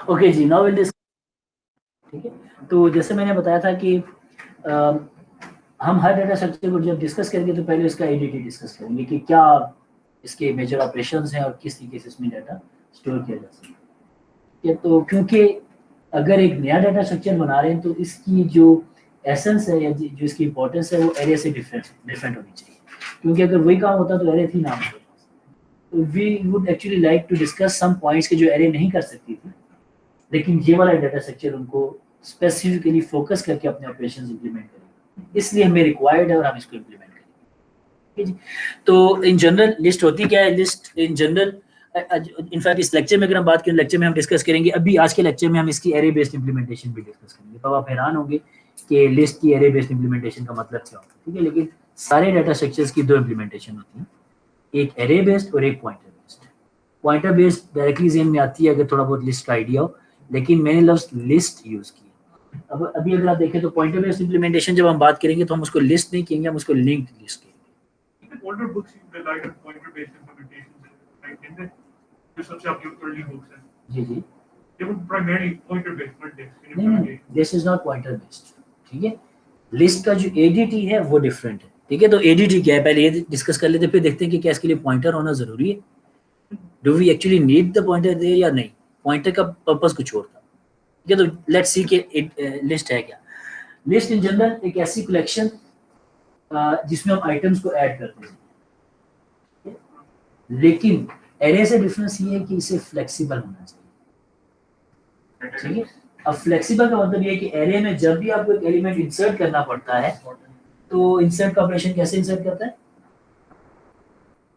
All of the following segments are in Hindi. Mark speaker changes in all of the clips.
Speaker 1: Okay ji, now will discuss. ठीक है, तो जैसे मैंने बताया था कि हम हर डाटा स्ट्रक्चर को जब डिस्कस करेंगे तो पहले इसका एडीटी डिस्कस करेंगे कि क्या इसके मेजर ऑपरेशंस हैं और किस तरीके से इसमें डाटा स्टोर किया जा सकता है। तो क्योंकि अगर एक नया डाटा स्ट्रक्चर बना रहे हैं तो इसकी जो एसेंस है या जो इसकी इंपॉर्टेंस है वो एरे से डिफरेंट होनी चाहिए, क्योंकि अगर वही काम होता तो एरे थी ना। तो we would actually like to discuss some points के जो एरे नहीं कर सकती थी, लेकिन ये वाला डाटा स्ट्रक्चर उनको स्पेसिफिकली फोकस करके अपने ऑपरेशंस इंप्लीमेंट करेंगे, इसलिए हमें रिक्वायर्ड है और हम इसको इंप्लीमेंट करेंगे। ठीक है जी। तो इन जनरल लिस्ट होती क्या है? लिस्ट इन जनरल, इनफैक्ट इस लेक्चर में अगर हम बात करें, लेक्चर में हम डिस्कस करेंगे, अभी आज के लेक्चर में हम इसकी एरे बेस्ड इंप्लीमेंटेशन भी डिस्कस करेंगे। तो आप हैरान होंगे कि लिस्ट की एरे बेस्ड इंप्लीमेंटेशन का मतलब क्या होता है। ठीक है, लेकिन सारे डाटा स्ट्रक्चर्स की दो इंप्लीमेंटेशन होती है, एक एरे बेस्ड और एक pointer based. Pointer based directly जेन में आती है अगर थोड़ा बहुत लिस्ट का आइडिया हो, लेकिन मैंने लफ्ज लिस्ट यूज किया। अब अभी अगर आप देखें तो पॉइंटर बेस्ड इंप्लीमेंटेशन जब हम बात करेंगे तो हम उसको लिस्ट नहीं कहेंगे, हम उसको लिंक्ड लिस्ट कहेंगे।
Speaker 2: older books rely on pointer based implementation, right? In the जो सबसे आपकी early books हैं,
Speaker 1: जी जी,
Speaker 2: they were primarily pointer based, weren't they?
Speaker 1: नहीं, this is not pointer based. ठीक है, लिस्ट का जो एडीटी है वो डिफरेंट है। ठीक है, तो एडीटी क्या है पहले ये डिस्कस कर लेते, फिर देखते हैं कि क्या इसके लिए पॉइंटर होना जरूरी है। Do we actually need the pointer there या नहीं? पॉइंटर का पर्पस कुछ और था। ठीक है, तो लेट्स सी कि लिस्ट है क्या। लिस्ट इन जनरल एक ऐसी कलेक्शन जिसमें हम आइटम्स को ऐड करते हैं, लेकिन एरे से डिफरेंस ये है कि इसे फ्लेक्सिबल होना चाहिए। ठीक है, अब फ्लेक्सिबल का मतलब ये है कि एरे में जब भी आपको एक एलिमेंट इंसर्ट करना पड़ता है तो इंसर्ट का ऑपरेशन कैसे इंसर्ट करता है?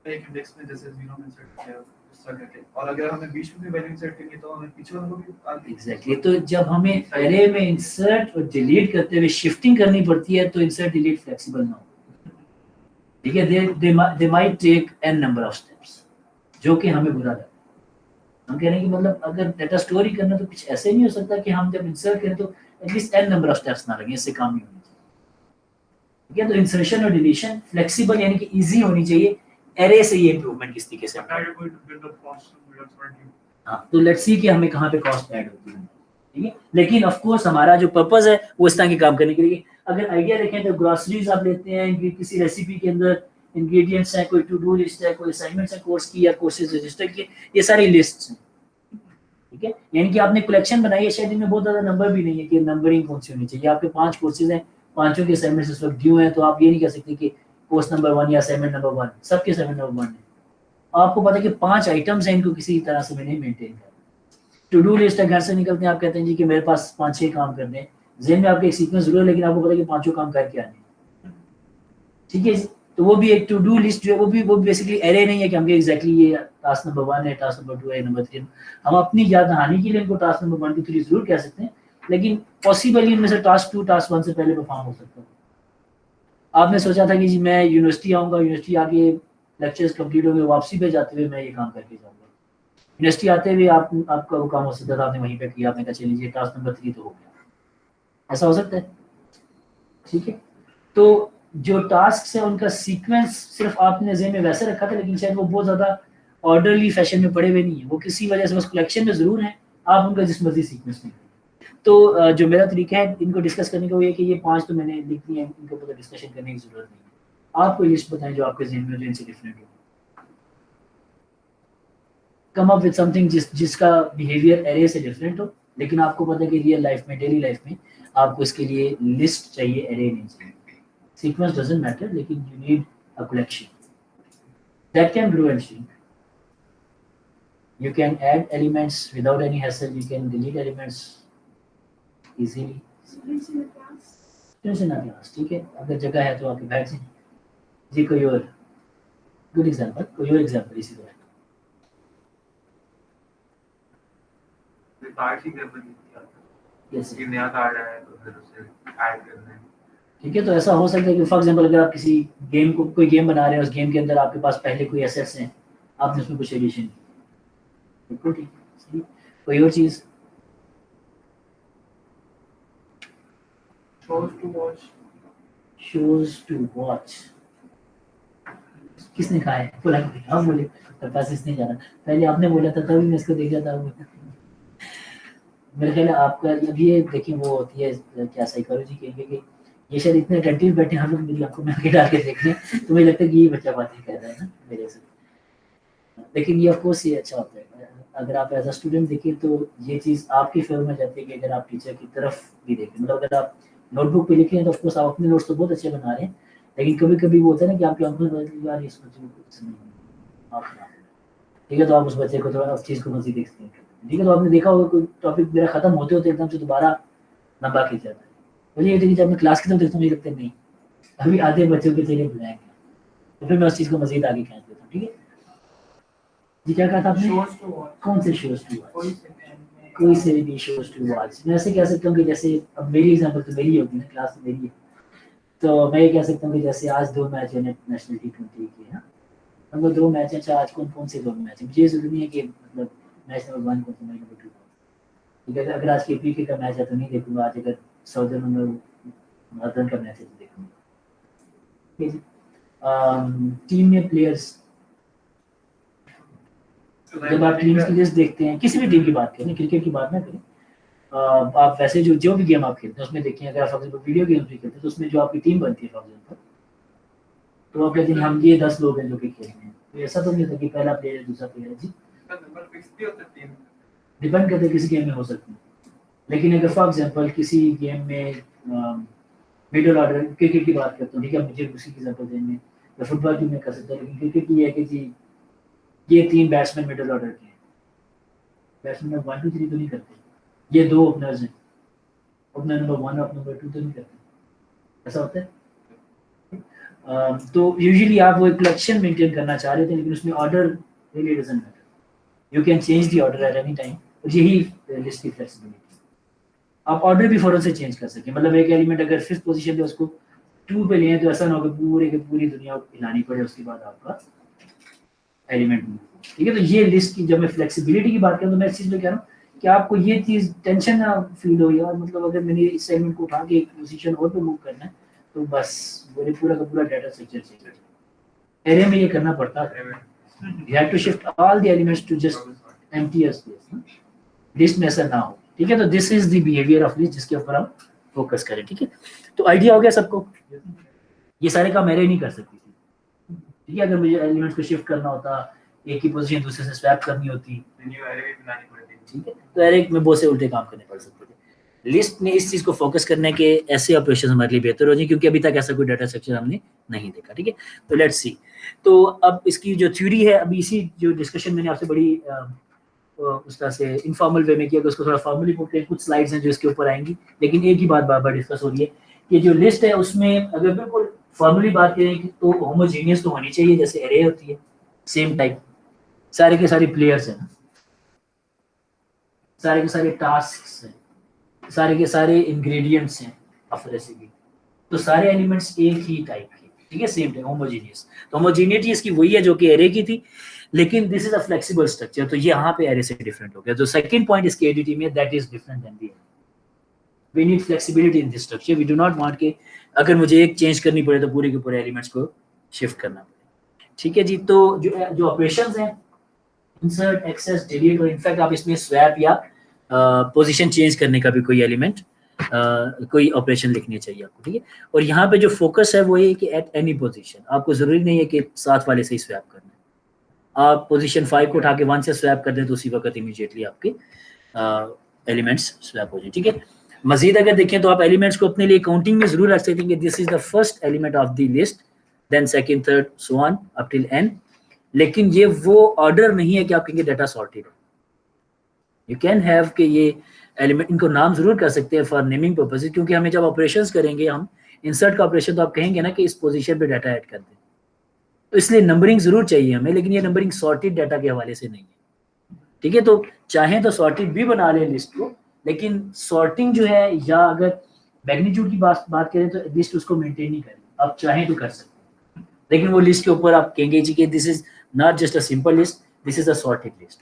Speaker 3: एक इंडेक्स में जैसे 0 में इंसर्ट किया इस तरह करके, और अगर हमें बीच में भी वैल्यू इंसर्ट करनी है तो हमें पीछे वाले को भी
Speaker 1: एग्जैक्टली। तो जब हमें एरे में इंसर्ट और डिलीट करते हुए शिफ्टिंग करनी पड़ती है तो इंसर्ट डिलीट फ्लेक्सिबल ना हो। ठीक है, they might take n number of steps, जो कि हमें बुरा लगता है। हम कह रहे हैं कि मतलब अगर डाटा स्टोर ही करना तो कुछ ऐसे नहीं हो सकता कि हम जब इंसर्ट करें तो at least N number of steps ना लगे, इससे काम नहीं होना चाहिए। ठीक है, तो इंसर्शन और डिलीशन फ्लेक्सिबल यानी कि इजी होनी चाहिए। एरे से ये इंप्रूवमेंट किस तरीके से हाँ, तो लेट्स सी कि हमें कहाँ पे कॉस्ट ऐड होती है। ठीक है, लेकिन ऑफ कोर्स हमारा जो पर्पस है वो इस तरह के काम करने के लिए। अगर आइडिया देखें तो ग्रोसरीज आप लेते हैं, किसी रेसिपी के अंदर इंग्रेडिएंट्स हैं, कोई टू डू लिस्ट है, कोई असाइनमेंट्स है कोर्स की या कोर्सेज रजिस्टर की, ये सारी लिस्ट्स हैं। ठीक है, यानी कि आपने कलेक्शन बनाई है, शायद इनमें बहुत ज्यादा नंबर भी नहीं है कि नंबरिंग कौन सी होनी चाहिए। आपके 5 कोर्सेज हैं, पांचों के असाइनमेंट्स इस वक्त ड्यू हैं, तो आप ये नहीं कह सकते कि कोर्स नंबर 1 या असाइनमेंट नंबर 1, सबके असाइनमेंट नंबर 1 है। आपको पता है कि 5 आइटम्स हैं, इनको किसी तरह से मैंने मेंटेन करना। टू डू लिस्ट है, घर से निकलते हैं आप कहते हैं जी कि मेरे पास 5-6 काम करने हैं, ज़हन में आपके एक सीक्वेंस जरूर है, लेकिन आपको पता है कि पांचों काम करके आने। ठीक है, तो वो भी एक टू डू लिस्ट जो है वो बेसिकली एरे नहीं है कि हमके एग्जैक्टली ये टास्क नंबर 1 है, टास्क नंबर 2 है, नंबर 3। हम अपनी याद दहानी के लिए इनको टास्क नंबर 1 2 3 जरूर कह सकते हैं, लेकिन पॉसिबली इनमें से टास्क 2 टास्क 1 से पहले परफॉर्म हो सकता है। आपने सोचा था कि जी मैं यूनिवर्सिटी आऊंगा, यूनिवर्सिटी आके लेक्चर्स कंप्लीट होंगे, वापसी पे जाते हुए मैं ये काम करके जाऊंगा। यूनिवर्सिटी आते हुए आपका वो काम हो सकता था, आपने वहीं पे किया, आपने कहा चलिए लीजिए टास्क नंबर 3 तो हो गया। ऐसा हो सकता है। ठीक है, तो जो टास्क है उनका सीक्वेंस सिर्फ आपने ज़हन में वैसे रखा था, लेकिन शायद वो बहुत ज़्यादा ऑर्डरली फैशन में पड़े हुए नहीं है, वो किसी वजह से बस कलेक्शन में ज़रूर है, आप उनका जिस मर्जी सीक्वेंस में। तो जो मेरा तरीका है इनको डिस्कस करने का वो ये कि ये 5 तो मैंने लिख दिए हैं, इनके ऊपर डिस्कशन करने की ज़रूरत नहीं है। आप कोई लिस्ट बताएं जो आपके ज़हन में जो इनसे डिफरेंट हो। कम अप विद समथिंग जिसका बिहेवियर एरे से डिफरेंट हो, लेकिन आपको पता है कि रियल लाइफ में, डेली लाइफ में आपको इसके लिए लिस्ट चाहिए, एरे नहीं चाहिए। Sequence doesn't matter, लेकिन you need a collection that can grow and shrink. You can add elements without any hassle. You can delete elements easily. Students in a class, ठीक है, अगर जगह है तो आपके बैठ से। जी कोई और गुड एग्जांपल, कोई और एग्जांपल इसी तरह।
Speaker 3: कि नया कार्ड आया तो फिर उसे ऐड करना है।
Speaker 1: ठीक है, तो ऐसा हो सकता है कि फॉर एग्जांपल अगर आप किसी गेम को कोई गेम बना रहे हैं, उस गेम के अंदर आपके पास पहले कोई एसेट्स हैं, आपने उसमें कुछ एडिशन की, बिल्कुल ठीक है। कोई और चीज़? shows to watch किसने कहा है? बोला आप बोले, मेरे पास इसने जाना, पहले आपने बोला था तभी मैं इसको देखा था। मेरे ख्याल है आपका अब ये देखिए वो होती है क्या साइकोलॉजी कहेंगे कि ये शायद इतने अटेंटिव बैठे हम लोग मेरी आंखों में आंखें डाल के देख रहे हैं तो मुझे लगता है कि ये बच्चा बातें कर रहा है ना मेरे से, लेकिन ये ऑफ कोर्स ये अच्छा होता है अगर आप एज अ स्टूडेंट देखिए तो ये चीज़ आपके फेवर में जाती है कि अगर आप टीचर की तरफ भी देखें, मतलब अगर आप नोटबुक पे लिखे हैं तो ऑफ कोर्स आप अपने नोट्स तो बहुत अच्छे बना रहे हैं, लेकिन कभी कभी वो होता है ना कि आपकी आंखों में यार इस बच्चे को कुछ नहीं आप ठीक है, तो आप उस बच्चे को थोड़ा उस चीज़ को मजीद एक्सप्लेन करते हैं, ठीक है। तो आपने देखा होगा कोई टॉपिक मेरा खत्म होते होते एकदम से दोबारा लंबा खींच जाता है, मुझे ये देखिए जब मैं क्लास खत्म देखता हूँ मुझे लगता है नहीं अभी आधे बच्चों के चेहरे ब्लैंक है, तो फिर मैं उस चीज़ को मजीद आगे खींच देता हूँ, ठीक है जी। क्या कहा था आपने?
Speaker 2: Shows to watch.
Speaker 1: कौन से शोज टू
Speaker 2: कोई
Speaker 1: वॉच?
Speaker 2: से मैं
Speaker 1: कोई से भी शोज टू वॉच मैं ऐसे कह सकता हूँ कि जैसे अब मेरी एग्जांपल तो मेरी होगी ना, क्लास तो मेरी है, तो मैं ये कह सकता हूँ कि जैसे आज 2 मैच है नेशनल T20 के, है ना, मतलब 2 मैच हैं, आज कौन कौन से 2 मैच हैं, मुझे जरूरी नहीं है कि मतलब मैच नंबर 1 कौन सा मैच नंबर 2, ठीक है। अगर आज KPK का मैच है तो नहीं देखूंगा, आज अगर साउदर्न और नॉर्दर्न का मैच है तो देखूंगा, ठीक है। टीम में प्लेयर्स जब आप टीम्स की लिस्ट देखते हैं, किसी भी टीम की बात करें, क्रिकेट की बात ना करें, आप वैसे जो भी गेम आप खेलते हैं उसमें देखिए, अगर आप फॉर एग्जांपल वीडियो गेम्स भी खेलते हैं तो उसमें जो आपकी टीम बनती है फॉर एग्जांपल, तो आप कहते हैं हम ये 10 लोग हैं जो कि खेल रहे हैं, तो ऐसा तो नहीं होता कि पहला प्लेयर है दूसरा प्लेयर है जी,
Speaker 2: नंबर फिक्स भी होता है टीम.
Speaker 1: डिपेंड करता है किसी गेम में हो सकती है, लेकिन अगर फॉर एग्जांपल किसी गेम में मिडिल ऑर्डर क्रिकेट की बात करते हैं, ठीक है, मुझे उसी की एग्जांपल देंगे या फुटबॉल की मैं कर सकता हूँ, लेकिन क्रिकेट की ये है कि जी ये 3 बैट्समैन मिडिल ऑर्डर के हैं, बैट्समैन 1 2 3 तो नहीं करते, ये 2 ओपनर्स हैं, ओपनर नंबर 1 और नंबर 2 तो नहीं करते, ऐसा होता है। तो यूजुअली आप वो एक कलेक्शन मेंटेन करना चाह रहे थे, लेकिन उसमें order really doesn't matter, you can change the order at any time, और यही लिस्ट की फ्लेक्सिबिलिटी, आप ऑर्डर भी फौरन से चेंज कर सकें, मतलब एक एलिमेंट अगर 5th पोजीशन पे उसको 2 पे लिए तो ऐसा ना हो कि पूरे की पूरी दुनिया हिलानी पड़े उसके बाद आपका एलिमेंट, ठीक है। तो ये लिस्ट की जब मैं फ्लेक्सिबिलिटी की बात करूँ तो मैं इस चीज़ में कह रहा हूँ कि आपको ये चीज़ टेंशन ना फील हो यार, मतलब अगर मैंने इस एलिमेंट को उठा के एक पोजीशन और पे मूव करना है तो बस मेरे पूरा का पूरा डाटा स्ट्रक्चर चाहिए, एरे में ये करना पड़ता है, you have to shift all the elements to just empty a space, list में ऐसा ना हो, ठीक है। तो this is the behaviour of list जिसके ऊपर हम फोकस करें, ठीक है। तो आइडिया हो गया सबको, ये सारे काम एरे नहीं कर सकती थी, ठीक है, अगर मुझे एलिमेंट्स को शिफ्ट करना होता, एक ही पोजीशन दूसरे से स्वैप करनी होती,
Speaker 2: न्यू एरे भी बनानी पड़ती है.
Speaker 1: ठीक है, तो एरे में बहुत से उल्टे काम करने पड़ सकते थे। लिस्ट में इस चीज को फोकस करने के ऐसे ऑपरेशन हमारे लिए बेहतर हो जाए, क्योंकि अभी तक ऐसा कोई डाटा स्ट्रक्चर हमने नहीं देखा, ठीक है। तो लेट्स सी, तो अब इसकी जो थ्योरी है, अभी इसी जो डिस्कशन मैंने आपसे बड़ी उस तरह से इनफॉर्मल वे में किया कि उसको थोड़ा फॉर्मली पुट करें, कुछ स्लाइड्स हैं जो इसके ऊपर आएंगी, लेकिन एक ही बात बार बार डिस्कस हो रही है कि जो लिस्ट है उसमें अगर बिल्कुल फॉर्मली बात करें तो होमोजीनियस तो होनी चाहिए, जैसे एरे होती है सेम टाइप, सारे के सारे प्लेयर्स हैं, सारे के सारे टास्क हैं, सारे के सारे इंग्रेडिएंट्स हैं ऑफ रेसिपी, तो सारे एलिमेंट्स एक ही टाइप के, ठीक है, सेम टाइप, होमोजीनियस। तो होमोजीनिटी इसकी वही है जो कि एरे की थी, लेकिन this is a flexible structure, तो ये यहाँ पे एरे से डिफरेंट हो गया। जो सेकंड पॉइंट इसके एडीटी में, that is different than the array, we need flexibility in this structure, we do not want के अगर मुझे एक चेंज करनी पड़े तो पूरे के पूरे एलिमेंट्स को शिफ्ट करना पड़े, ठीक है जी। तो जो ऑपरेशंस हैं, इंसर्ट, एक्सेस, डिलीट, और इनफैक्ट आप इसमें स्वैप या पोजीशन चेंज करने का भी कोई एलिमेंट कोई ऑपरेशन लिखनी चाहिए आपको, ठीक है। और यहाँ पे जो फोकस है वो ये कि एट एनी पोजीशन, आपको जरूरी नहीं है कि 7 वाले से ही स्वैप करना है, आप पोजीशन 5 को उठा के 1 से स्वैप कर दें तो उसी वक्त इमीडिएटली आपके एलिमेंट्स स्वैप हो जाए, ठीक है। मजीद अगर देखें तो आप एलिमेंट्स को अपने लिए काउंटिंग में जरूर रख सकते हैं, this is the first element of the list, then second, third, so on up till n, लेकिन ये वो ऑर्डर नहीं है कि आप कहेंगे डाटा सॉर्टेड है। यू कैन हैव कि ये एलिमेंट, इनको नाम जरूर कर सकते हैं फॉर नेमिंग पर्पसेस, क्योंकि हमें जब ऑपरेशंस करेंगे हम इंसर्ट का ऑपरेशन, तो आप कहेंगे ना कि इस पोजीशन पे डाटा ऐड कर दें, तो इसलिए नंबरिंग जरूर चाहिए हमें, लेकिन ये नंबरिंग सॉर्टेड डाटा के हवाले से नहीं है, ठीक है। तो चाहें तो सॉर्टेड भी बना लें लिस्ट को, लेकिन सॉर्टिंग जो है, या अगर मैग्नीट्यूड की बात करें तो लिस्ट उसको मेंटेन नहीं करें, आप चाहें तो कर सकते हैं, लेकिन वो लिस्ट के ऊपर आप कहेंगे जी कि this is not just a simple list, this is a sorted list,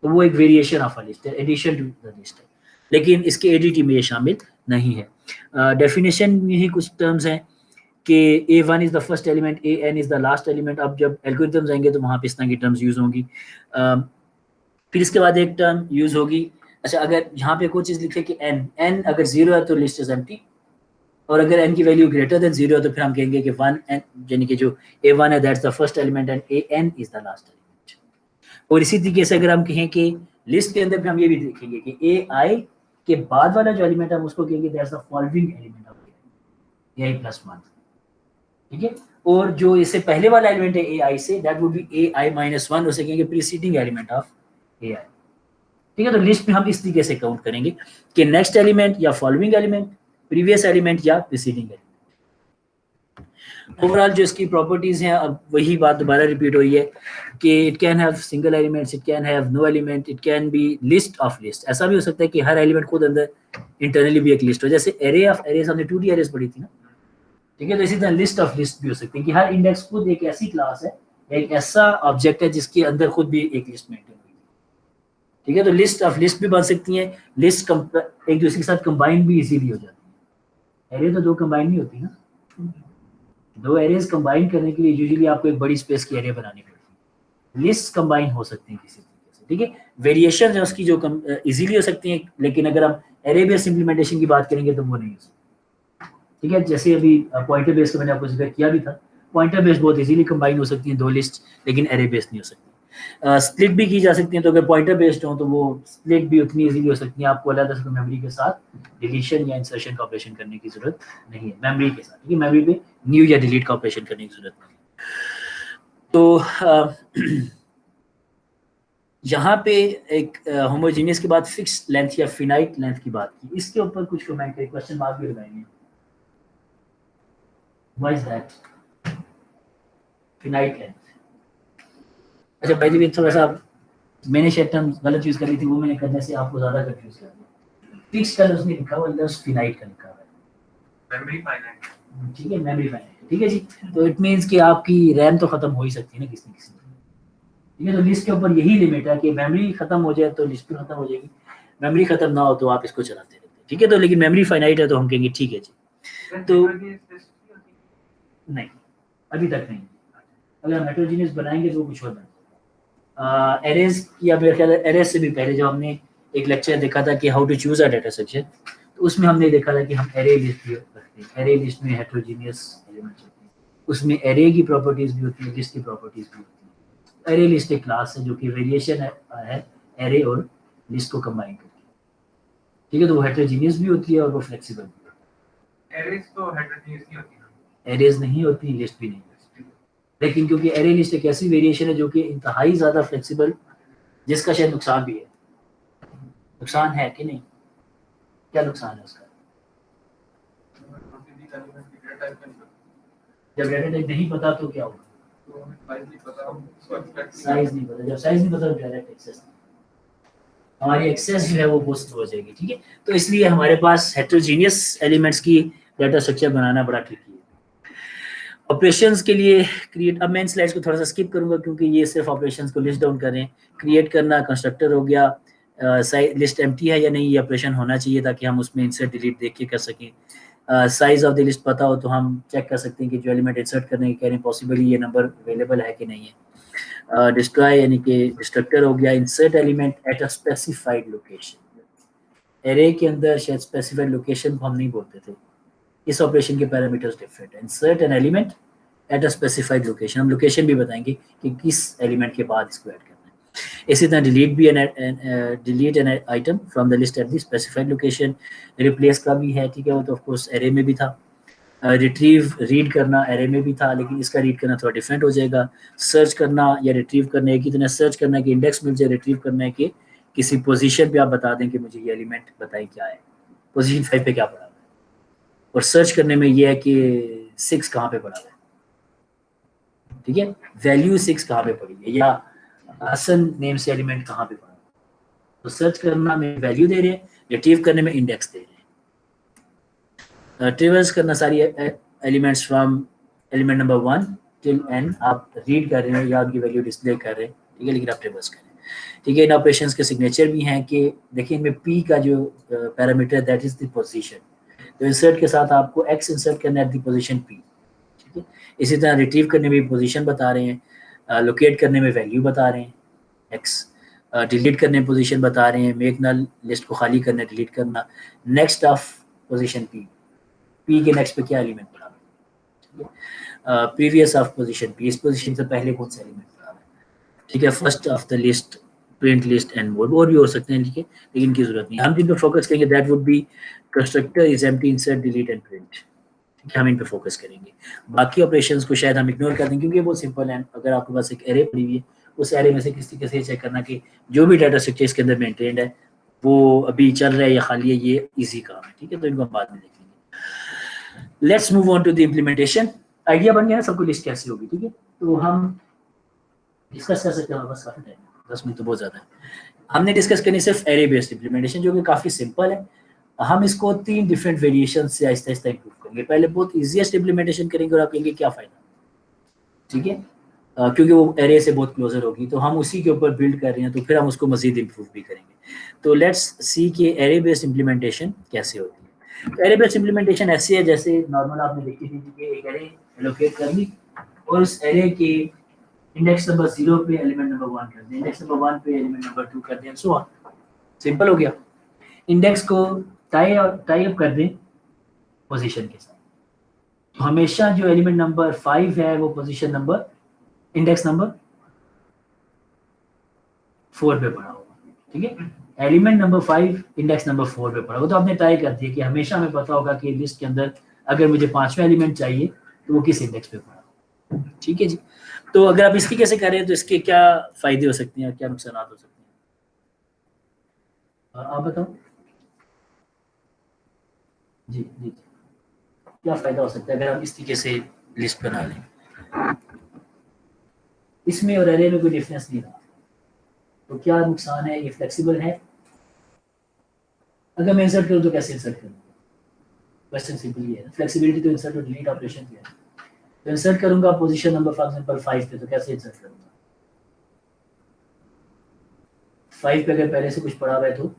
Speaker 1: तो वो एक वेरिएशन ऑफ अ लिस्ट है, एडिशन टू द लिस्ट है, लेकिन इसके एडीटी में ये शामिल नहीं है। डेफिनेशन में ही कुछ टर्म्स हैं कि A1 is the first element, AN is the last element. अब जब एल्गोरिथम्स आएंगे तो वहाँ पे इस तरह की टर्म्स यूज होंगी। फिर इसके बाद एक टर्म यूज होगी अच्छा, अगर यहाँ पे कोई चीज़ लिखे कि n अगर 0 है तो लिस्ट इज एम्प्टी, और अगर n की वैल्यू ग्रेटर देन 0 है तो फिर हम कहेंगे कि 1 n यानी कि जो a1 है that's the first element and an is the last element. और इसी तरीके से अगर हम कहें कि लिस्ट के अंदर फिर हम ये भी देखेंगे कि ai के बाद वाला जो एलिमेंट है हम उसको कहेंगे that's the following element of ai plus 1, ठीक है। और जो इससे पहले वाला एलिमेंट है ai से, that would B ai minus 1, उसे कहेंगे प्रीसीडिंग एलिमेंट ऑफ ai, ठीक है। तो लिस्ट में हम इस तरीके से काउंट करेंगे कि नेक्स्ट एलिमेंट या फॉलोइंग एलिमेंट, प्रीवियस एलिमेंट या प्रीसीडिंग एलिमेंट। ओवरऑल जो इसकी प्रॉपर्टीज हैं, अब वही बात दोबारा रिपीट हुई है कि it can have single elements, it can have no element, it can be list of list. ऐसा भी हो सकता है कि हर एलिमेंट खुद अंदर इंटरनली भी एक लिस्ट हो, जैसे एरे ऑफ एरेज, हमने 2D एरेज पढ़ी थी ना, ठीक है। तो इसी तरह लिस्ट ऑफ लिस्ट भी हो सकती है कि हर इंडेक्स खुद एक ऐसी क्लास है, एक ऐसा ऑब्जेक्ट है जिसके अंदर खुद भी एक लिस्ट मेंटेन हुई है, ठीक है। तो लिस्ट ऑफ लिस्ट भी बन सकती हैं, लिस्ट एक दूसरे के साथ कंबाइन भी इजीली हो जाती है। एरे तो दो कंबाइन नहीं होती ना, दो एरेज कंबाइन करने के लिए यूजुअली आपको एक बड़ी स्पेस की एरे बनानी पड़ती है। लिस्ट कंबाइन हो सकती है किसी तरीके से, ठीक है। वेरिएशन है उसकी जो इजीली हो सकती हैं, लेकिन अगर हम एरे बेस्ड इम्प्लीमेंटेशन की बात करेंगे तो वो नहीं हो सकती, ठीक है। जैसे अभी पॉइंटर बेस्ड का मैंने आपको जिक्र किया भी था, पॉइंटर बेस्ड बहुत इजीली कंबाइन हो सकती हैं दो लिस्ट, लेकिन एरे बेस्ड नहीं हो सकती। स्प्लिट भी की जा सकती है, तो अगर पॉइंटर बेस्ड हो तो वो स्प्लिट भी उतनी इजीली हो सकती है, आपको अलग से मेमोरी के साथ डिलीशन या इंसर्शन का ऑपरेशन करने की जरूरत नहीं है मेमोरी के साथ, ठीक है। मेमोरी पे न्यू या डिलीट का ऑपरेशन करने की जरूरत नहीं है। तो यहाँ पे एक होमोजेनियस के बाद फिक्स लेंथ या फिनाइट लेंथ की बात की, इसके ऊपर कुछ कमेंट करें, क्वेश्चन मार्क भी लगाएंगे। Why is that finite length? अच्छा भाई जी, थोड़ा सा मैंने शायद टर्म गलत यूज कर ली थी, वो मैंने करने से आपको ज्यादा कंफ्यूज कर दिया। फिक्स का उसने लिखा हुआ है, फिनाइट का लिखा हुआ है,
Speaker 2: मेमोरी फाइनाइट,
Speaker 1: ठीक है, मेमोरी फाइनाइट, ठीक है जी। तो इट मींस कि आपकी रैम तो खत्म हो ही सकती है ना किसी न किसी, ठीक है। तो लिस्ट के ऊपर यही लिमिट है कि मेमोरी खत्म हो जाए तो लिस्ट भी खत्म हो जाएगी, मेमोरी खत्म ना हो तो आप इसको चलाते रहते हैं, ठीक है। तो लेकिन मेमोरी फाइनाइट है तो हम कहेंगे ठीक है जी। तो नहीं, अभी तक नहीं, अगर हम हेटेरोजेनियस बनाएंगे तो कुछ और बनेगा। एरेज या मेरे ख्याल एरेज से भी पहले जब हमने एक लेक्चर देखा था कि how to choose a data structure, तो उसमें हमने देखा था कि हम एरे लिस्ट भी रखते हैं, एरे लिस्ट में हेटेरोजेनियस एलिमेंट्स होते हैं, उसमें एरे की प्रॉपर्टीज भी होती है, लिस्ट की प्रॉपर्टीज भी होती है। एरे लिस्ट एक क्लास है जो कि वेरिएशन है एरे और लिस्ट को कंबाइन करके, ठीक है। तो वो हेटेरोजेनियस भी होती है और वो फ्लेक्सिबल भी होती
Speaker 2: एरेज तो हेटेरोजेनियस नहीं होती ना,
Speaker 1: है। एरेज नहीं होती, लिस्ट भी नहीं होती, लेकिन क्योंकि एरे लिस्ट एक ऐसी वेरिएशन है जो कि इंतहाई ज़्यादा फ्लेक्सिबल, जिसका शायद नुकसान भी है। नुकसान है कि नहीं? क्या नुकसान है उसका? जब डाटा टाइप नहीं पता तो क्या होगा? साइज नहीं पता, जब साइज नहीं पता तो डायरेक्ट एक्सेस, हमारी एक्सेस जो है वो बहुत स्लो हो जाएगी, ठीक है। तो इसलिए हमारे पास हेटेरोजेनियस एलिमेंट्स की डाटा स्ट्रक्चर बनाना बड़ा ट्रिकी है। ऑपरेशंस के लिए क्रिएट, अब मैं इन स्लाइड्स को थोड़ा सा स्किप करूंगा क्योंकि ये सिर्फ ऑपरेशंस को लिस्ट डाउन कर रहे हैं। क्रिएट करना, कंस्ट्रक्टर हो गया, लिस्ट एम्प्टी है या नहीं, ये ऑपरेशन होना चाहिए ताकि हम उसमें इंसर्ट डिलीट देख के कर सकें। साइज ऑफ द लिस्ट पता हो तो हम चेक कर सकते हैं कि जो एलिमेंट इंसर्ट करने के कह रहे हैं पॉसिबली ये नंबर अवेलेबल है कि नहीं है। डिस्ट्रॉय यानी कि डिस्ट्रक्टर हो गया, insert element at a specified location. Array के अंदर शायद स्पेसिफाइड लोकेशन को हम नहीं बोलते थे, इस ऑपरेशन के पैरामीटर्स डिफरेंट है। Insert an element at a specified location, हम लोकेशन भी बताएंगे कि किस एलिमेंट के बाद इसको ऐड करना है। इसी तरह डिलीट भी delete an item from the list at the specified location. Replace का भी है, ठीक है, वो तो ऑफ कोर्स एरे में भी था। रिट्रीव रीड करना एरे में भी था, लेकिन इसका रीड करना थोड़ा डिफरेंट हो जाएगा। सर्च करना या रिट्रीव करना एक ही तरह, सर्च करना कि इंडेक्स मिल जाए, रिट्रीव करना है कि किसी पोजीशन पे आप बता दें कि मुझे ये एलिमेंट बताएं क्या है, पोजीशन 5 पे क्या पड़ा है। और सर्च करने में ये है कि 6 कहाँ पे पड़ा है, ठीक है, वैल्यू 6 कहाँ पे पड़ी है, या हसन नेम से एलिमेंट कहाँ पे पड़ा है। तो सर्च करना में वैल्यू दे रहे हैं, रिट्रीव करने में इंडेक्स दे रहे हैं। ट्रेवर्स करना सारी elements from element number 1 till n आप रीड कर रहे हैं या उनकी वैल्यू डिस्प्ले कर रहे हैं, ठीक है, लेकिन आप ट्रेवर्स कर रहे हैं, ठीक है। इन ऑपरेशंस के सिग्नेचर भी हैं कि देखिए इनमें p का जो parameter that is the position, तो इंसर्ट के साथ आपको x इंसर्ट करना है एट द पोजीशन p, ठीक है। इसी तरह रिट्रीव करने में पोजीशन बता रहे हैं, लोकेट करने में वैल्यू बता रहे हैं x, डिलीट करने पोजीशन बता रहे हैं, मेक नल लिस्ट को खाली करना, डिलीट करना, नेक्स्ट ऑफ पोजीशन पी के नेक्स्ट पे क्या एलिमेंट पड़ा है, ठीक है, प्रीवियस ऑफ पोजीशन पी, इस पोजीशन से पहले कौन सा एलिमेंट पड़ा है, ठीक है, first of the list, print list and more, और भी हो सकते हैं, ठीक है, लेकिन इनकी जरूरत नहीं। हम जिन पे फोकस करेंगे that would B constructor is empty, insert, delete and print, ठीक है, हम इन पे फोकस करेंगे। बाकी ऑपरेशंस को शायद हम इग्नोर कर दें क्योंकि वो सिंपल है। अगर आपके पास एक एरे पड़ी हुई है, उस एरे में से किस तरीके से चेक करना कि जो भी डाटा स्ट्रक्चर इसके अंदर मेंटेन्ड है वो अभी चल रहा है या खाली है, ये इजी काम है, ठीक है, तो इनको हम बाद में देखेंगे। Let's move on to the implementation. Idea बन गया ना सबको लिस्ट कैसे होगी, ठीक है, तो हम डिस्कस कर सकते हैं, हमारे पास काफी टाइम है, 10 मिनट तो बहुत ज्यादा है। हमने डिस्कस करनी सिर्फ एरे बेस्ड इम्प्लीमेंटेशन जो कि काफी सिंपल है। हम इसको 3 डिफरेंट वेरिएशन से आहिस्ता आहिस्ता इंप्रूव करेंगे। पहले बहुत इजीएस्ट इम्प्लीमेंटेशन करेंगे और आप कहेंगे क्या फायदा, ठीक है, क्योंकि वो एरे से बहुत क्लोजर होगी, तो हम उसी के ऊपर बिल्ड कर रहे हैं, तो फिर हम उसको मजीद इंप्रूव भी करेंगे। तो लेट्स सी कि एरे बेस्ड इम्प्लीमेंटेशन कैसे होती है। तो एरे बेस्ड इम्प्लीमेंटेशन ऐसी है जैसे नॉर्मल आपने देखी थी कि एक एरे एलोकेट कर ली और उस एरे के इंडेक्स नंबर 0 पे एलिमेंट नंबर 1 कर दें, इंडेक्स नंबर 1 पे एलिमेंट नंबर 2 कर दें, सो ऑन। सिंपल हो गया। इंडेक्स को टाई अप कर दें पोजीशन के साथ, तो हमेशा जो एलिमेंट नंबर 5 है वो पोजीशन नंबर इंडेक्स नंबर 4 पे पड़ा होगा, ठीक है, एलिमेंट नंबर 5 इंडेक्स नंबर 4 पे पड़ा होगा। तो आपने टाई कर दिया कि हमेशा हमें पता होगा कि लिस्ट के अंदर अगर मुझे 5वां एलिमेंट चाहिए तो वो किस इंडेक्स पे पड़ा होगा, ठीक है जी। तो अगर आप इसकी कैसे करें तो इसके क्या फायदे हो सकते हैं, क्या नुकसान हो सकते हैं, आप बताओ। जी जी, क्या फायदा हो सकता है अगर हम इस तरीके से लिस्ट बना लें। इसमें और एरे में कोई डिफरेंस नहीं रहा, तो क्या नुकसान है, ये फ्लेक्सिबल है। अगर मैं इंसर्ट करूँ तो कैसे इंसर्ट करूँ, क्वेश्चन सिंपल ये है, फ्लेक्सिबिलिटी तो इंसर्ट और डिलीट ऑपरेशन की है। तो इंसर्ट करूंगा पोजीशन नंबर फॉर एग्जांपल 5 पे, तो कैसे इंसर्ट करूंगा, 5 पे अगर पहले से कुछ पड़ा हुआ है तो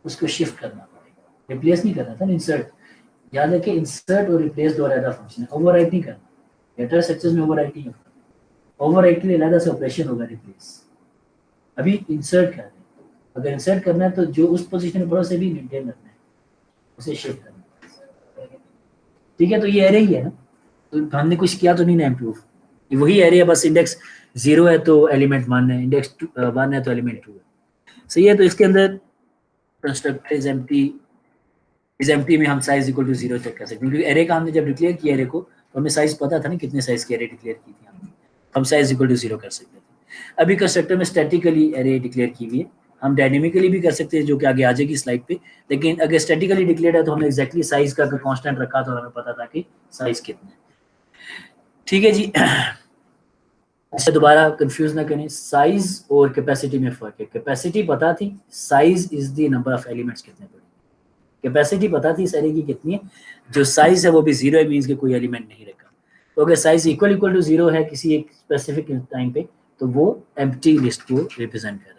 Speaker 1: उसको शिफ्ट करना पड़ेगा, रिप्लेस नहीं करना था, इंसर्ट। याद रखिए इंसर्ट और रिप्लेस दो अलग फंक्शन है, ओवरराइट नहीं करना। डेटा स्ट्रक्चर्स में ओवरराइट नहीं होता, ओवरराइट के लिए अलग से ऑपरेशन होगा रिप्लेस। अभी इंसर्ट कर रहे हैं, अगर इंसर्ट करना है तो जो उस पोजीशन में पड़ा उसे भी मेंटेन रखना है, उसे शिफ्ट करना है, ठीक है। तो ये एरे ही है ना, तो हमने कुछ किया तो नहीं ना इम्प्रूव, वही एरे है, बस इंडेक्स 0 है तो एलिमेंट 1 है, इंडेक्स 1 है तो एलिमेंट 2 है, सही है। तो इसके अंदर कंस्ट्रक्टर इज एम्प्टी में हम साइज इक्वल टू 0 चेक कर सकते हैं, क्योंकि एरे का हमने जब डिक्लेयर किया एरे को तो हमें साइज पता था ना कितने साइज की एरे डिक्लेयर की थी हमने, हम साइज इक्वल टू 0 कर सकते थे। अभी कंस्ट्रक्टर में स्टैटिकली एरे डिक्लेयर की हुई है, हम डायनेमिकली भी कर सकते हैं जो कि आगे आ जाएगी स्लाइड पे, लेकिन अगर स्टैटिकली डिक्लेयर है तो हमने एग्जैक्टली साइज का कांस्टेंट रखा तो हमें पता था कि साइज कितना है, ठीक है जी। अच्छा दोबारा कंफ्यूज ना करें, साइज और कैपेसिटी में फर्क है। कैपेसिटी पता थी, size is the number of elements कितने पड़े, कैपेसिटी पता थी इस एरे की कितनी है, जो साइज है वो भी 0 है, मींस कि कोई एलिमेंट नहीं रखा। तो अगर साइज इक्वल टू 0 है किसी एक स्पेसिफिक टाइम पे तो वो एम्प्टी लिस्ट को रिप्रेजेंट कर रहा है।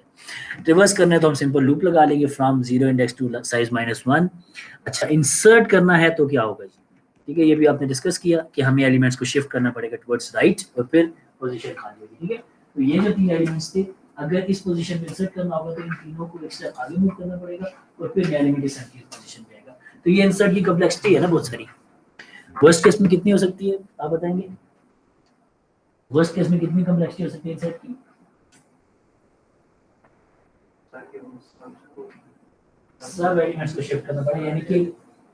Speaker 1: रिवर्स करना है तो हम सिंपल लूप लगा लेंगे फ्रॉम 0 इंडेक्स टू साइज -1। अच्छा इंसर्ट करना है तो क्या होगा जी, ठीक है, ये भी आपने डिस्कस किया कि हमें एलिमेंट्स को शिफ्ट करना पड़ेगा टुवर्ड्स राइट और फिर पोजीशन खाली होगी, ठीक है। तो ये जो 3 एलिमेंट्स थे, अगर इस पोजीशन पे इंसर्ट करना होगा तो इन तीनों को एक स्टेप आगे मूव करना पड़ेगा और फिर एलिमेंट इस पोजीशन पे आएगा। तो ये इंसर्ट की कॉम्प्लेक्सिटी है ना बहुत सारी। वर्स्ट केस में कितनी हो सकती है आप बताएंगे, वर्स्ट केस में कितनी कॉम्प्लेक्सिटी हो सकती है इंसर्ट की, सब एलिमेंट्स को शिफ्ट करना पड़ेगा, यानी कि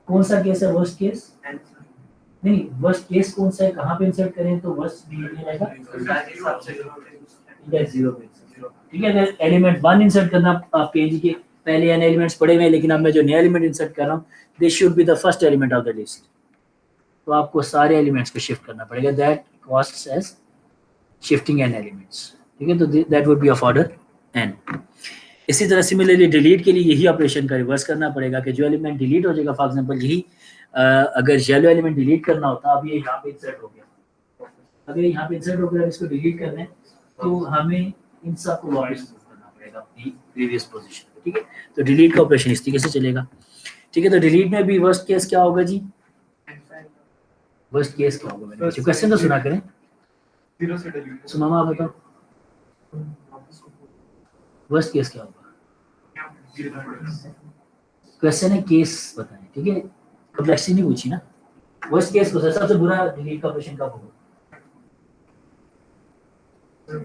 Speaker 1: कौन सा केस है वर्स्ट केस, नहीं वर्स्ट केस कौन सा है, कहाँ पे इंसर्ट करें तो वर्स्ट बिहेवियर आएगा इंडेक्स 0 पे, ठीक है। अगर एलिमेंट 1 इंसर्ट करना, आप कहेंगे कि पहले n एलिमेंट्स पड़े हुए हैं लेकिन अब मैं जो नया एलिमेंट इंसर्ट कर रहा हूँ this should be the first element of the list, तो आपको सारे एलिमेंट्स को शिफ्ट करना पड़ेगा, that costs as shifting n elements, ठीक है। तो that would be of order n। इसी तरह सिमिलरली डिलीट के लिए यही ऑपरेशन का रिवर्स करना पड़ेगा कि जो एलिमेंट डिलीट हो जाएगा, फॉर एग्जांपल यही अगर येलो एलिमेंट डिलीट करना होता, अब ये यहाँ पे इंसर्ट हो गया, अगर यहाँ पे इंसर्ट हो गया, इसको डिलीट करना है तो हमें इन सब को वापस मूव करना पड़ेगा अपनी प्रीवियस पोजीशन पे, ठीक है। तो डिलीट का ऑपरेशन इस तरीके से चलेगा, ठीक है। तो डिलीट में भी वर्स्ट केस क्या होगा जी, वर्स्ट केस क्या होगा, मैंने क्वेश्चन तो सुना करें,
Speaker 3: जीरो से डिलीट
Speaker 1: सुना आप बताओ। वर्स्ट केस क्या होगा?
Speaker 2: क्या
Speaker 1: क्वेश्चन है केस बताएं, ठीक है, कॉम्प्लेक्सिटी नहीं पूछी ना। वर्स्ट केस को सबसे बुरा डिलीट का ऑपरेशन कब होगा? जब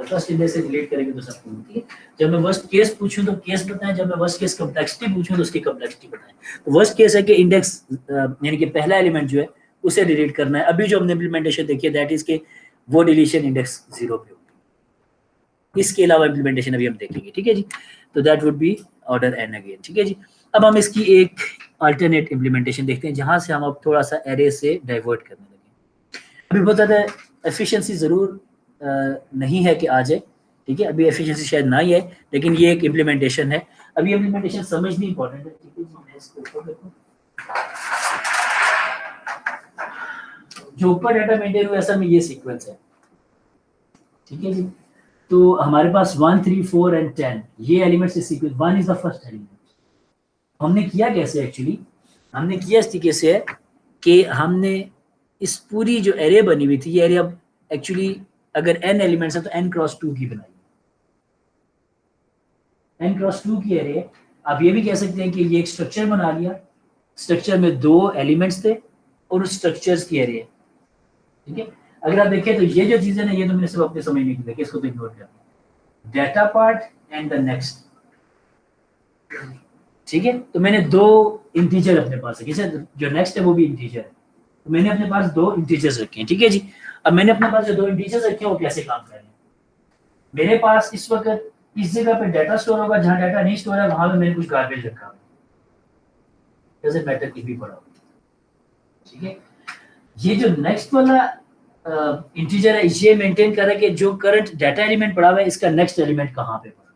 Speaker 1: फर्स्ट इंडेक्स से डिलीट करेंगे तो सबको, ठीक है। जब मैं वर्स्ट केस पूछूं तो केस बताएं, जब मैं वर्स्ट केस कॉम्प्लेक्सिटी पूछूं तो उसकी कॉम्प्लेक्सिटी बताएं। तो वर्स्ट केस है कि इंडेक्स यानी कि पहला एलिमेंट जो है उसे डिलीट करना है। अभी जो हमने इम्प्लीमेंटेशन देखी है दैट इज के वो डिलीशन इंडेक्स 0 पे होगी। इसके अलावा इम्प्लीमेंटेशन अभी हम देखेंगे, ठीक है जी। तो that would be order n again, ठीक है जी। अब हम इसकी एक अल्टरनेट इम्प्लीमेंटेशन देखते हैं जहां से हम अब थोड़ा सा एरे से डाइवर्ट करने लगे। अभी बहुत ज़्यादा एफिशिएंसी ज़रूर नहीं है कि आ जाए, ठीक है, अभी एफिशिएंसी शायद ना ही है, लेकिन ये एक इम्प्लीमेंटेशन है। अभी इम्प्लीमेंटेशन समझनी इंपॉर्टेंट है, ठीक है जी। मैं इसको ऊपर देखूं, जो ऊपर डाटा मेंटेन हुआ असल में ये सीक्वेंस है, ठीक है जी। तो हमारे पास 1 3 4 एंड 10 ये एलिमेंट्स इस sequence, 1 is the first element. हमने किया कैसे एक्चुअली, हमने किया इस तरीके से है कि हमने इस पूरी जो एरे बनी हुई थी, ये एरे अब एक्चुअली अगर n एलिमेंट्स है तो n क्रॉस 2 की बनाई, n क्रॉस 2 की एरे। आप ये भी कह सकते हैं कि ये एक स्ट्रक्चर बना लिया, स्ट्रक्चर में 2 एलिमेंट्स थे और उस स्ट्रक्चर्स की एरे है, ठीक है। अगर आप देखें तो ये जो चीजें ना, ये तो मैंने सिर्फ अपने समझने की देखी, इसको तो इग्नोर कर, data part and the next, ठीक है। तो मैंने 2 इंटीजर अपने पास है, जो नेक्स्ट है वो भी इंटीजर है, तो मैंने अपने पास 2 इंटीजर्स रखे हैं, ठीक है जी। अब मैंने अपने पास जो 2 इंटीजर्स रखे हैं वो कैसे काम कर रहे हैं, मेरे पास इस वक्त इस जगह पे डाटा स्टोर होगा, जहां डाटा नहीं स्टोर है वहां पे मैंने कुछ गार्बेज रखा है, जैसे मैटर की भी पड़ा, ठीक है। ये जो नेक्स्ट वाला इंटीजर है ये मेंटेन कर रहा है कि जो करंट डाटा एलिमेंट पड़ा हुआ है इसका नेक्स्ट एलिमेंट कहाँ पे पड़ा है।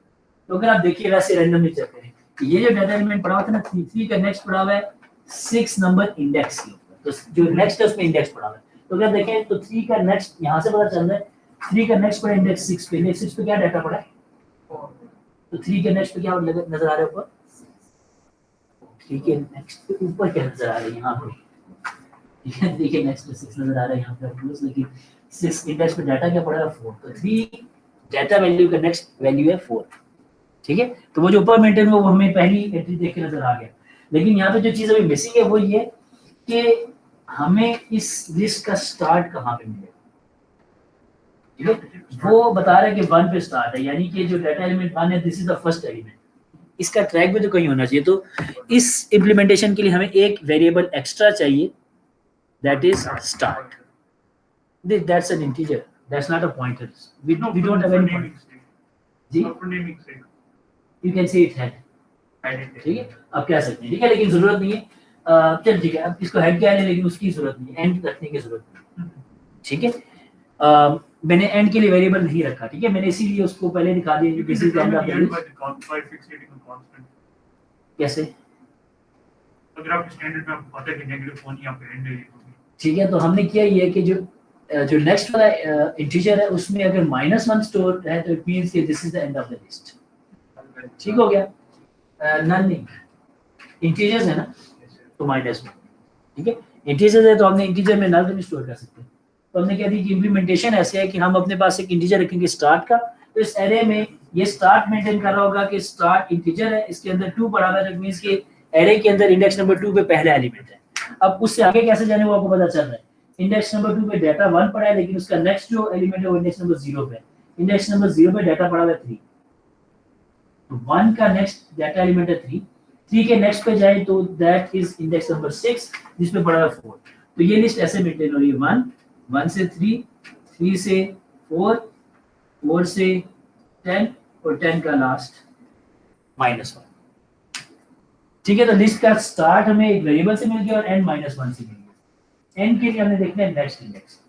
Speaker 1: तो अगर आप देखिए वैसे रैंडमली चेक करें कि ये जो डाटा एलिमेंट पड़ा हुआ था ना 3 का नेक्स्ट पड़ा हुआ है 6 नंबर इंडेक्स के ऊपर, तो जो नेक्स्ट है उसमें इंडेक्स पड़ा हुआ है। तो अगर देखें तो 3 का नेक्स्ट यहाँ से पता चल रहा है 3 का नेक्स्ट पड़ा इंडेक्स 6 पे, इंडेक्स 6 पे क्या डाटा पड़ा है, तो 3 के नेक्स्ट पे क्या नजर आ रहा है ऊपर, 3 के नेक्स्ट पे ऊपर क्या नजर आ रहा है यहाँ पे, देखिए नेक्स्ट पे 6 नजर आ रहा है यहाँ पे ऑफकोर्स, लेकिन 6 इंडेक्स पे डाटा क्या पड़ा है 4, तो 3 डाटा वैल्यू का नेक्स्ट वैल्यू है 4, ठीक है। तो वो जो ऊपर मेंटेन हुआ वो हमें पहली एंट्री देख के नजर आ गया, लेकिन यहाँ पे जो चीज अभी मिसिंग है वो ये कि हमें इस लिस्ट का स्टार्ट कहाँ पे मिलेगा, ठीक है। वो बता रहा है कि 1 पे स्टार्ट है, यानी कि जो डाटा एलिमेंट 1 है this is the first element, इसका ट्रैक भी तो कहीं होना चाहिए। तो इस इम्प्लीमेंटेशन के लिए हमें एक वेरिएबल एक्स्ट्रा चाहिए, that is start. That's an integer. That's not a pointer. We don't have any pointer. जी? You can say it head. ठीक है, आप कह सकते हैं, ठीक है, लेकिन जरूरत नहीं है। चल ठीक है, अब इसको हेड क्या है, लेकिन उसकी जरूरत नहीं है, एंड रखने की जरूरत नहीं है, ठीक है। मैंने एंड के लिए वेरिएबल नहीं रखा, ठीक है, मैंने इसीलिए उसको पहले दिखा दिया कि this is end of the list. कैसे,
Speaker 2: अगर आप स्टैंडर्ड में आपको पता है कि नेगेटिव वन यहाँ पे एंड है,
Speaker 1: ठीक है। तो हमने किया ये कि जो नेक्स्ट वाला इंटीजर है उसमें अगर -1 स्टोर है तो इट मींस कि this is the end of the list, ठीक हो गया। नन नहीं, इंटीजर्स है ना तो -1, ठीक है। इंटीजर है तो हमने इंटीजर में नल नहीं स्टोर कर सकते, तो हमने कह दी कि इम्प्लीमेंटेशन ऐसे है कि हम अपने पास एक इंटीजर रखेंगे स्टार्ट का, तो इस एरे में ये स्टार्ट मेंटेन कर रहा होगा कि स्टार्ट इंटीजर है, इसके अंदर 2 पड़ा हुआ है, तो मींस कि एरे के अंदर इंडेक्स नंबर 2 पे पहला एलिमेंट है। अब उससे आगे कैसे जाने वो आपको पता चल रहा है, इंडेक्स नंबर 2 पे डाटा 1 पड़ा है, लेकिन उसका नेक्स्ट जो एलिमेंट है वो इंडेक्स नंबर 0 पे है, इंडेक्स नंबर 0 पे डाटा पड़ा हुआ है 3, तो 1 का नेक्स्ट डाटा एलिमेंट है 3 के नेक्स्ट पे जाए तो दैट इज इंडेक्स नंबर 6 जिसमें पड़ा है 4। तो ये लिस्ट ऐसे मेंटेन हो रही है 1 से 3, 3 से 4, 4 से 10 और 10 का लास्ट -1, ठीक है। तो लिस्ट का स्टार्ट हमें एक वेरिएबल से मिल गया और एंड -1 से मिल गया। एंड के लिए हमने देखना है नेक्स्ट इंडेक्स,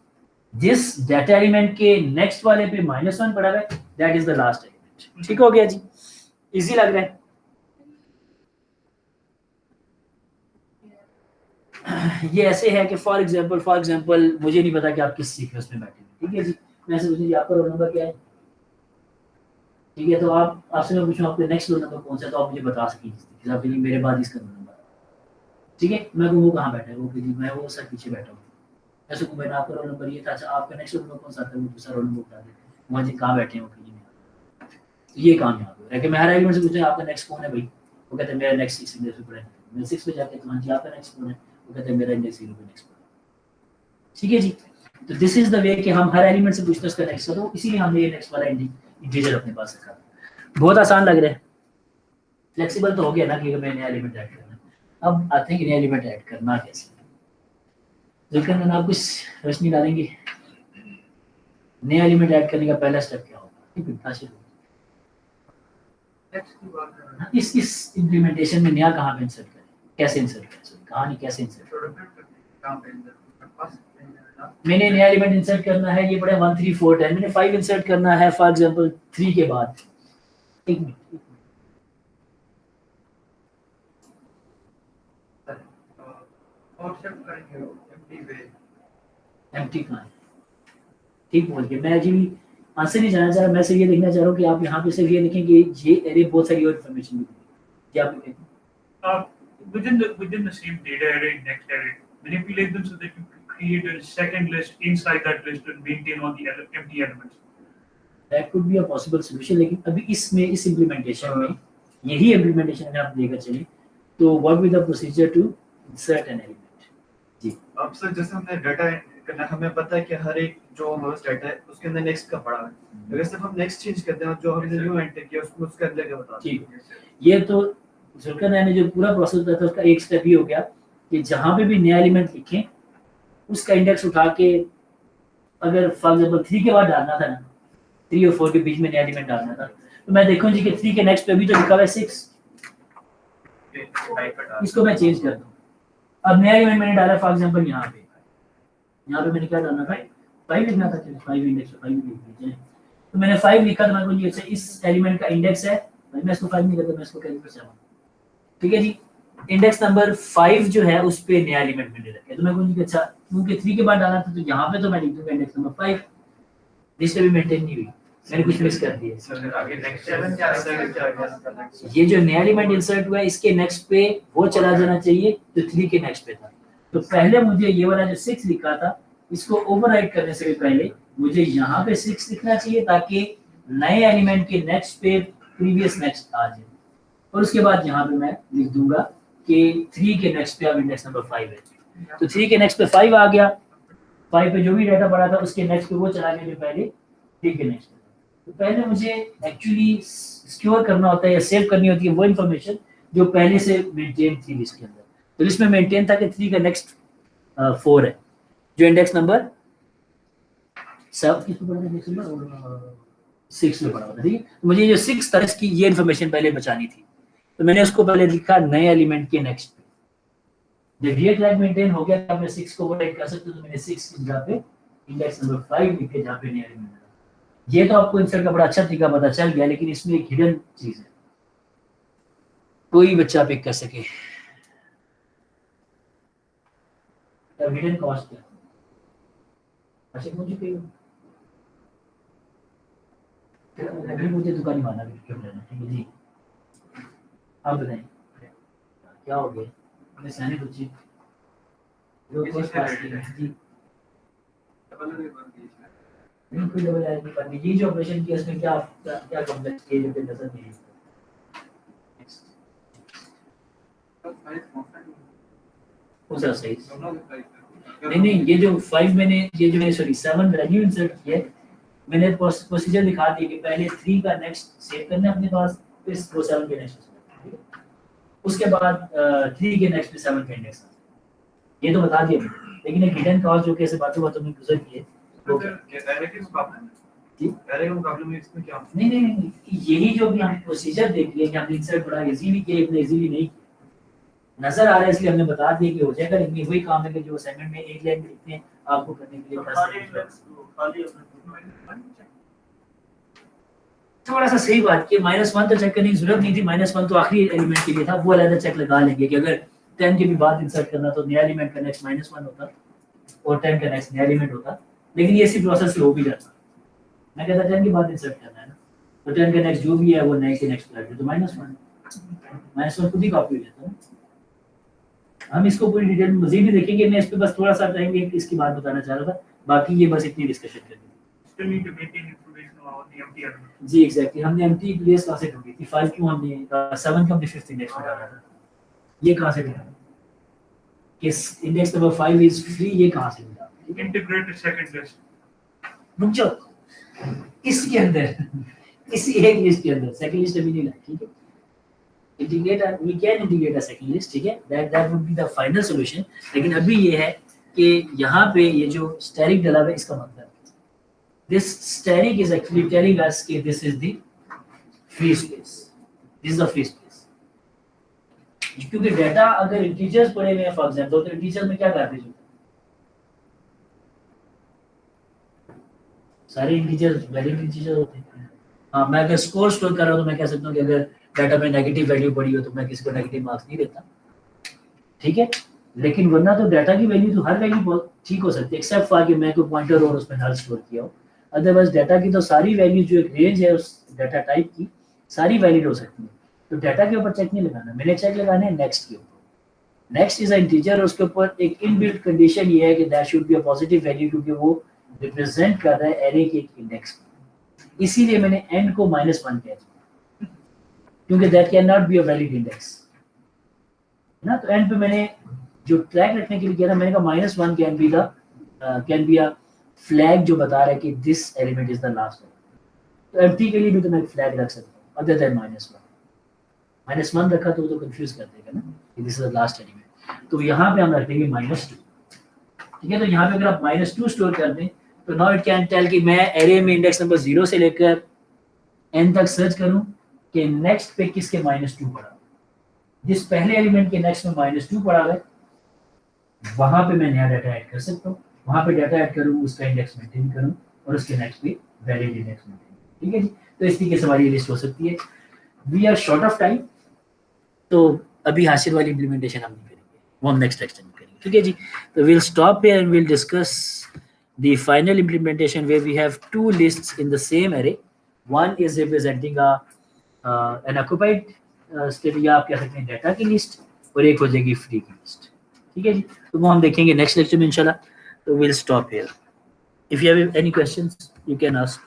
Speaker 1: जिस डाटा एलिमेंट के नेक्स्ट वाले पे -1 पड़ा है that is the last element, ठीक हो गया जी, इजी लग रहा है। ये ऐसे है कि फॉर एग्जांपल मुझे नहीं पता कि आप किस सीक्वेंस में बैठे हैं, ठीक है जी। मैं से पूछूं जी आपका रोल नंबर क्या है, ठीक है, तो आप आपसे मैं पूछूं आपका नेक्स्ट रोल नंबर कौन सा है, तो आप मुझे बता सकेंगे आप कहेंगे मेरे बाद इसका रोल नंबर, ठीक है। मैं कहूँ वो कहाँ बैठा है, वो जी मैं वो सर पीछे बैठा हूँ, ऐसे को मैंने आपका रोल नंबर ये था, अच्छा आपका नेक्स्ट रोल नंबर कौन सा था, वो दूसरा रोल नंबर बता देते हैं, वहाँ जी कहाँ बैठे हो कहीं में, तो ये काम यहाँ पे है कि मैं हर एलिमेंट से पूछूँ आपका नेक्स्ट कौन है भाई, वो कहते हैं मेरा नेक्स्ट 6 इंडेक्स पे पड़ा है, मैं 6 पे जाके तो हाँ जी आपका नेक्स्ट कौन है, वो कहते हैं मेरा इंडेक्स 0 पे नेक्स्ट पड़ा है। ठीक है जी, तो दिस इज द वे कि हम हर एलिमेंट से पूछते हैं उसका नेक्स्ट करो, इसीलिए हमने ये नेक्स्ट वाला इंटीजर अपने पास रखा। बहुत आसान लग रहा है, फ्लेक्सिबल तो हो गया ना कि मैं नया एलिमेंट ऐड करना है। अब आते हैं कि नया एलिमेंट ऐड करना कैसे, जुल्कन आप कुछ रोशनी डालेंगे, नया एलिमेंट ऐड करने का पहला स्टेप क्या होगा, इस इम्प्लीमेंटेशन में नया कहाँ पे इंसर्ट करें, कैसे इंसर्ट करें, कहानी कैसे इंसर्ट करें। मैंने नया एलिमेंट इंसर्ट करना है, ये पड़ा 1 3 4 10, मैंने 5 इंसर्ट करना है फॉर एग्जांपल 3 के बाद, एक मिनट एम्प्टी कहाँ है, ठीक बोल के मैं एक्चुअली आंसर नहीं जानना चाह रहा, मैं सिर्फ ये देखना चाह रहा हूँ कि आप यहाँ पे सिर्फ ये लिखें कि ये एरे बहुत सारी और इन्फॉर्मेशन क्या आप लिखें
Speaker 2: within the same data array, next array, manipulate them so that you create a second list inside that list and maintain all the empty elements.
Speaker 1: That could be a possible solution, लेकिन अभी इसमें इस इम्प्लीमेंटेशन में यही इम्प्लीमेंटेशन में आप लेकर चलें तो what will the procedure to insert an element। जी
Speaker 3: अब सर जैसे हमने डाटा करना, हमें पता है कि हर एक जो हमारे डाटा है उसके अंदर नेक्स्ट का पड़ा है, अगर सिर्फ हम नेक्स्ट चेंज करते हैं जो हमने न्यू एंटर किया उसको उसके अंदर क्या बता
Speaker 1: ठीक, ये तो जुल्कन ने जो पूरा प्रोसेस बताया था उसका एक स्टेप ये हो गया कि जहाँ पे भी नया एलिमेंट लिखें उसका इंडेक्स उठा के, अगर फॉर एग्जांपल 3 के बाद डालना था ना, 3 और 4 के बीच में नया एलिमेंट डालना था, तो मैं देखूं जी कि 3 के नेक्स्ट पे भी तो लिखा हुआ है 6, इसको मैं चेंज कर दूं, अब नया एलिमेंट मैंने डाला फॉर एग्जांपल यहाँ पे मैंने क्या डालना था, 5 लिखना था, 5 इंडेक्स पे 5 लिख दीजिए, तो मैंने 5 लिखा, तो मैं बोलिए अच्छा इस एलिमेंट का इंडेक्स है, मैं इसको 5 नहीं करता, मैं इसको कैलकुलेट 7, ठीक है जी, इंडेक्स नंबर 5 जो है उस पे नया एलिमेंट मैंने रखा है, तो मैं बोलूंगी अच्छा क्योंकि 3 के बाद डाला था तो यहाँ पे तो मैं लिख दूंगा इंडेक्स नंबर 5, लिस्ट भी मेंटेन नहीं हुई, मैंने कुछ मिस कर दिया।
Speaker 3: सर आगे नेक्स्ट 7 क्या है,
Speaker 1: ये जो नया एलिमेंट इंसर्ट हुआ है इसके नेक्स्ट पे वो चला जाना चाहिए जो 3 के नेक्स्ट पे था, तो पहले मुझे ये वाला जो 6 लिखा था इसको ओवरराइट करने से पहले मुझे यहाँ पे 6 लिखना चाहिए ताकि नए एलिमेंट के नेक्स्ट पे प्रीवियस नेक्स्ट आ जाए, और उसके बाद यहाँ पे मैं लिख दूंगा कि 3 के नेक्स्ट पे अब इंडेक्स नंबर 5 है, तो 3 के नेक्स्ट पे 5 आ गया, 5 पे जो भी डाटा पड़ा था उसके नेक्स्ट पे वो चला गया जो पहले 3 के नेक्स्ट पे, तो पहले मुझे एक्चुअली सिक्योर करना होता है या सेव करनी होती है वो इन्फॉर्मेशन जो पहले से मेंटेन थी लिस्ट के अंदर, तो लिस्ट में मेंटेन था कि 3 का नेक्स्ट 4 है जो इंडेक्स नंबर 7 किस पे पड़ा था, इंडेक्स नंबर 6 में पड़ा था, ठीक है, तो मुझे जो 6 था इसकी ये इन्फॉर्मेशन पहले बचानी थी, तो मैंने उसको पहले लिखा नए एलिमेंट के नेक्स्ट पे, जब ये ट्रैक मेंटेन हो गया तो मैं 6 को ओवरराइट कर सकता हूं, तो मैंने 6 की जगह पे इंडेक्स नंबर 5 लिख के जहां पे नया एलिमेंट है। ये तो आपको इंसर्ट का बड़ा अच्छा तरीका पता चल गया, लेकिन इसमें एक हिडन चीज है, कोई बच्चा पिक कर सके, हिडन कॉस्ट है, अच्छा मुझे मुझे दुकान माना क्यों लेना, ठीक है जी, आप बताएं क्या हो गया, मैं सहने कुछ जो फर्स्ट क्लास की जी नहीं कोई डबल ऐड नहीं करनी, ये जो ऑपरेशन किया इसमें क्या क्या कॉम्प्लेक्स किए जो नजर नहीं है सही, नहीं ये जो 5 मैंने ये जो है सॉरी 7 वैल्यू इंसर्ट किया, मैंने प्रोसीजर दिखा दिया कि पहले 3 का नेक्स्ट सेव करना है अपने पास, फिर 7 के नेक्स्ट, ठीक है, उसके बाद 3 के नेक्स्ट पे 7 का इंडेक्स, ये तो बता दिया मैंने, लेकिन एक हिडन कॉस्ट जो कैसे बातों में गुजर की है वो
Speaker 3: एरे के मुकाबले में
Speaker 1: जी
Speaker 3: एरे के मुकाबले में इसमें क्या
Speaker 1: नहीं यही जो भी हम प्रोसीजर देख लिए कि हमने इंसर्ट बड़ा इजीली किया, इतना इजीली नहीं किया, नजर आ रहा है इसलिए हमने बता दिया कि हो जाएगा, लेकिन वही काम है कि जो असाइनमेंट में एक लाइन लिखते हैं आपको करने के लिए थोड़ा सा सही बात की, -1 तो चेक करने की जरूरत नहीं थी, -1 तो आखिरी एलिमेंट के लिए था, वो अलग चेक लगा लेंगे कि अगर 10 के भी बाद इंसर्ट करना तो नया एलिमेंट का नेक्स्ट -1 होता और 10 का नेक्स्ट नया एलिमेंट होता, लेकिन ये इसी प्रोसेस से हो भी जाता, मैं कहता 10 के बाद इंसर्ट करना है ना, तो 10 का नेक्स्ट जो भी है वो नए के नेक्स्ट कर दे, तो -1 खुद ही कॉपी हो जाता है। हम इसको पूरी डिटेल में मजीद भी देखेंगे, मैं इस पे बस थोड़ा सा टाइम इसकी बात बताना चाह रहा था, बाकी ये बस इतनी डिस्कशन करनी
Speaker 2: Still need to maintain information the empty element.
Speaker 1: जी एग्जैक्टली, हमने एम्प्टी प्लेस कहाँ से ढूंढी थी? 5 क्यों हमने 7 को हमने 5th इंडेक्स में डाला था, ये कहाँ से मिला कि इंडेक्स नंबर 5 इज फ्री, ये कहाँ से मिला?
Speaker 2: Integrate the second list.
Speaker 1: रुक जाओ, इसके अंदर इसी एक लिस्ट के अंदर सेकंड लिस्ट अभी नहीं लाई, ठीक है? Integrate, we can integrate a second list, ठीक है? That would be the final solution. लेकिन अभी ये है कि यहाँ पे ये जो स्टेरिक डला हुआ है, इसका मतलब this asterisk is actually telling us कि this is the free space, this is the free space. क्योंकि डाटा अगर इंटीजर्स पड़े हुए हैं फॉर एग्जांपल, तो इंटीजर में क्या गार्बेज होता है? सारे इंटीजर्स वैलिड इंटीजर होते हैं। हाँ, मैं अगर स्कोर स्टोर कर रहा हूँ तो मैं कह सकता हूँ कि अगर डाटा में नेगेटिव वैल्यू पड़ी हो तो मैं किसी को नेगेटिव मार्क्स नहीं देता, ठीक है? लेकिन वरना तो डाटा की वैल्यू तो हर वैल्यू बहुत ठीक हो सकती है, एक्सेप्ट फॉर कि मैं कोई पॉइंटर और उसमें नल स्टोर किया हो। अदरवाइज डाटा की तो सारी वैल्यू जो एक रेंज है उस डाटा टाइप की सारी वैलिड हो सकती है। तो डाटा के ऊपर चेक नहीं लगाना, मैंने चेक लगाना है नेक्स्ट के ऊपर। नेक्स्ट इज अ इंटीजर, उसके ऊपर एक इनबिल्ट कंडीशन ये है कि that should be a positive value, क्योंकि वो रिप्रेजेंट कर रहा है एरे के एक इंडेक्स को। इसीलिए मैंने एंड को -1 कह दिया, क्योंकि that can not be a valid index ना। तो एंड पे मैंने जो ट्रैक रखने के लिए किया था, मैंने कहा -1 कैन बी अ फ्लैग जो बता रहा है कि this element is the last. तो एम्प्टी के लिए भी तो मैं फ्लैग रख सकता हूँ अदर देन -1 रखा तो वो तो कंफ्यूज कर देगा ना कि this is the last element. तो यहाँ पे हम रख देंगे -2, ठीक है? तो यहाँ पे अगर आप -2 स्टोर कर दें तो नाउ इट कैन टेल कि मैं एरे में इंडेक्स नंबर 0 से लेकर n तक सर्च करूं कि नेक्स्ट पे किसके -2 पड़ा। जिस पहले एलिमेंट के नेक्स्ट में -2 पड़ा है वहां पे मैं नया डाटा ऐड कर सकता हूँ, वहां पे डाटा ऐड करूँ, उसका इंडेक्स मेंटेन करूँ और उसके नेक्स्ट पे वैलिड इंडेक्स मेंटेन, ठीक है जी? तो इस तरीके से हमारी लिस्ट हो सकती है। We are short of time, तो अभी हासिल वाली इम्प्लीमेंटेशन हम नहीं करेंगे, वो हम नेक्स्ट लेक्चर में करेंगे, ठीक है जी? तो we'll stop here and we'll discuss the final implementation where we have two lists in the same array. One is representing an occupied state, या आप कह सकते हैं डाटा की लिस्ट, और एक हो जाएगी फ्री की लिस्ट, ठीक है जी? तो वो हम देखेंगे नेक्स्ट लेक्चर में इंशाल्लाह। तो we'll stop here. If you have any questions, you can ask.